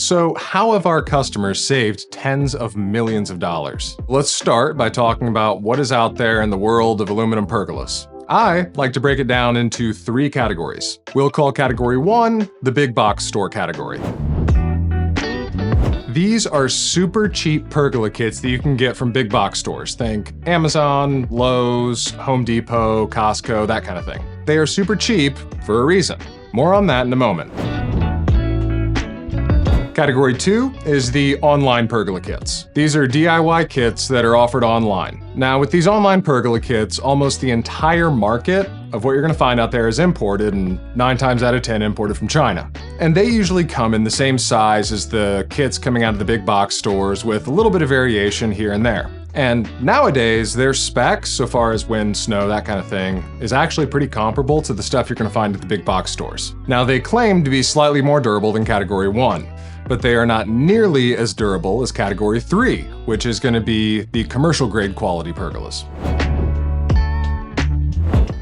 So how have our customers saved tens of millions of dollars? Let's start by talking about what is out there in the world of aluminum pergolas. I like to break it down into 3 categories. We'll call category 1 the big box store category. These are super cheap pergola kits that you can get from big box stores. Think Amazon, Lowe's, Home Depot, Costco, that kind of thing. They are super cheap for a reason. More on that in a moment. Category 2 is the online pergola kits. These are DIY kits that are offered online. Now, with these online pergola kits, almost the entire market of what you're going to find out there is imported, and 9 times out of 10 imported from China. And they usually come in the same size as the kits coming out of the big box stores with a little bit of variation here and there. And nowadays, their specs, so far as wind, snow, that kind of thing, is actually pretty comparable to the stuff you're going to find at the big box stores. Now, they claim to be slightly more durable than category 1, but they are not nearly as durable as category 3, which is going to be the commercial grade quality pergolas.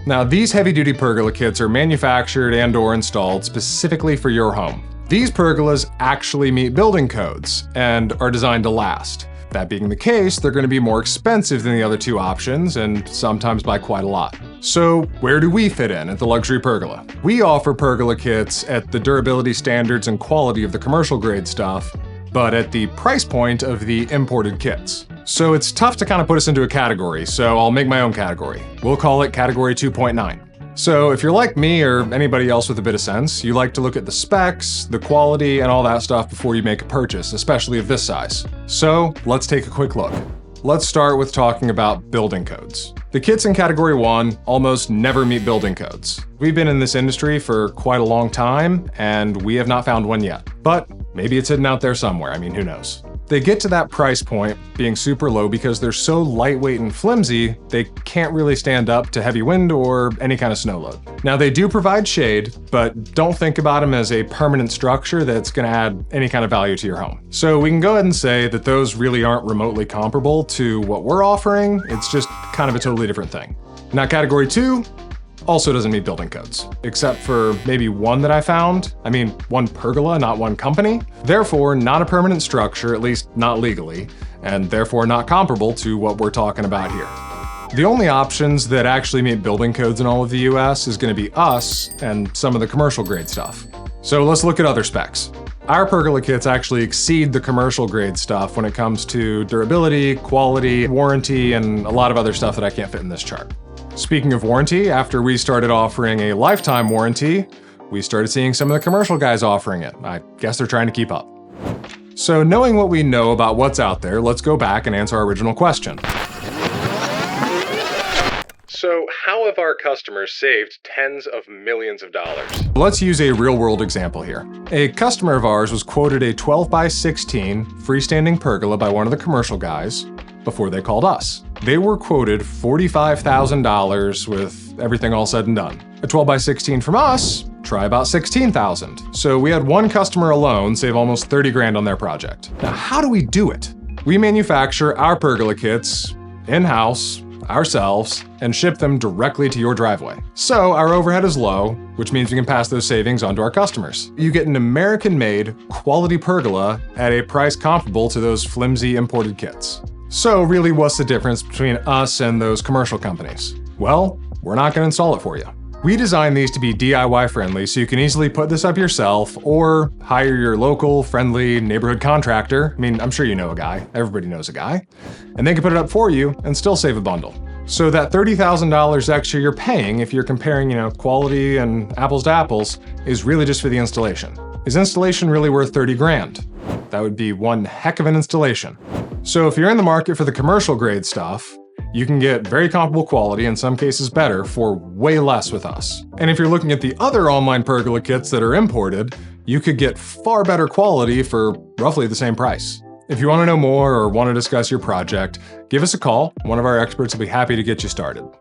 Now, these heavy-duty pergola kits are manufactured and/or installed specifically for your home. These pergolas actually meet building codes and are designed to last. That being the case, they're going to be more expensive than the other 2 options, and sometimes by quite a lot. So where do we fit in at the Luxury Pergola? We offer pergola kits at the durability standards and quality of the commercial grade stuff, but at the price point of the imported kits. So it's tough to kind of put us into a category, so I'll make my own category. We'll call it category 2.9. So if you're like me or anybody else with a bit of sense, you like to look at the specs, the quality, and all that stuff before you make a purchase, especially of this size. So let's take a quick look. Let's start with talking about building codes. The kits in category 1 almost never meet building codes. We've been in this industry for quite a long time, and we have not found one yet. But maybe it's hidden out there somewhere, I mean, who knows? They get to that price point being super low because they're so lightweight and flimsy, they can't really stand up to heavy wind or any kind of snow load. Now, they do provide shade, but don't think about them as a permanent structure that's going to add any kind of value to your home. So we can go ahead and say that those really aren't remotely comparable to what we're offering. It's just kind of a totally different thing. Now, category 2 also doesn't meet building codes, except for maybe one that I found. I mean, one pergola, not one company. Therefore, not a permanent structure, at least not legally, and therefore not comparable to what we're talking about here. The only options that actually meet building codes in all of the US is going to be us and some of the commercial grade stuff. So let's look at other specs. Our pergola kits actually exceed the commercial grade stuff when it comes to durability, quality, warranty, and a lot of other stuff that I can't fit in this chart. Speaking of warranty, after we started offering a lifetime warranty, we started seeing some of the commercial guys offering it. I guess they're trying to keep up. So knowing what we know about what's out there, let's go back and answer our original question. So how have our customers saved tens of millions of dollars? Let's use a real-world example here. A customer of ours was quoted a 12 by 16 freestanding pergola by one of the commercial guys before they called us. They were quoted $45,000 with everything all said and done. A 12 by 16 from us, try about $16,000. So we had one customer alone save almost 30 grand on their project. Now, how do we do it? We manufacture our pergola kits in-house, ourselves, and ship them directly to your driveway. So our overhead is low, which means we can pass those savings on to our customers. You get an American-made quality pergola at a price comparable to those flimsy imported kits. So really, what's the difference between us and those commercial companies? Well, we're not going to install it for you. We designed these to be DIY friendly, so you can easily put this up yourself or hire your local, friendly neighborhood contractor. I mean, I'm sure you know a guy. Everybody knows a guy. And they can put it up for you and still save a bundle. So that $30,000 extra you're paying, if you're comparing, quality and apples to apples, is really just for the installation. Is installation really worth 30 grand? That would be one heck of an installation. So if you're in the market for the commercial grade stuff, you can get very comparable quality, in some cases better, for way less with us. And if you're looking at the other online pergola kits that are imported, you could get far better quality for roughly the same price. If you want to know more or want to discuss your project, give us a call. One of our experts will be happy to get you started.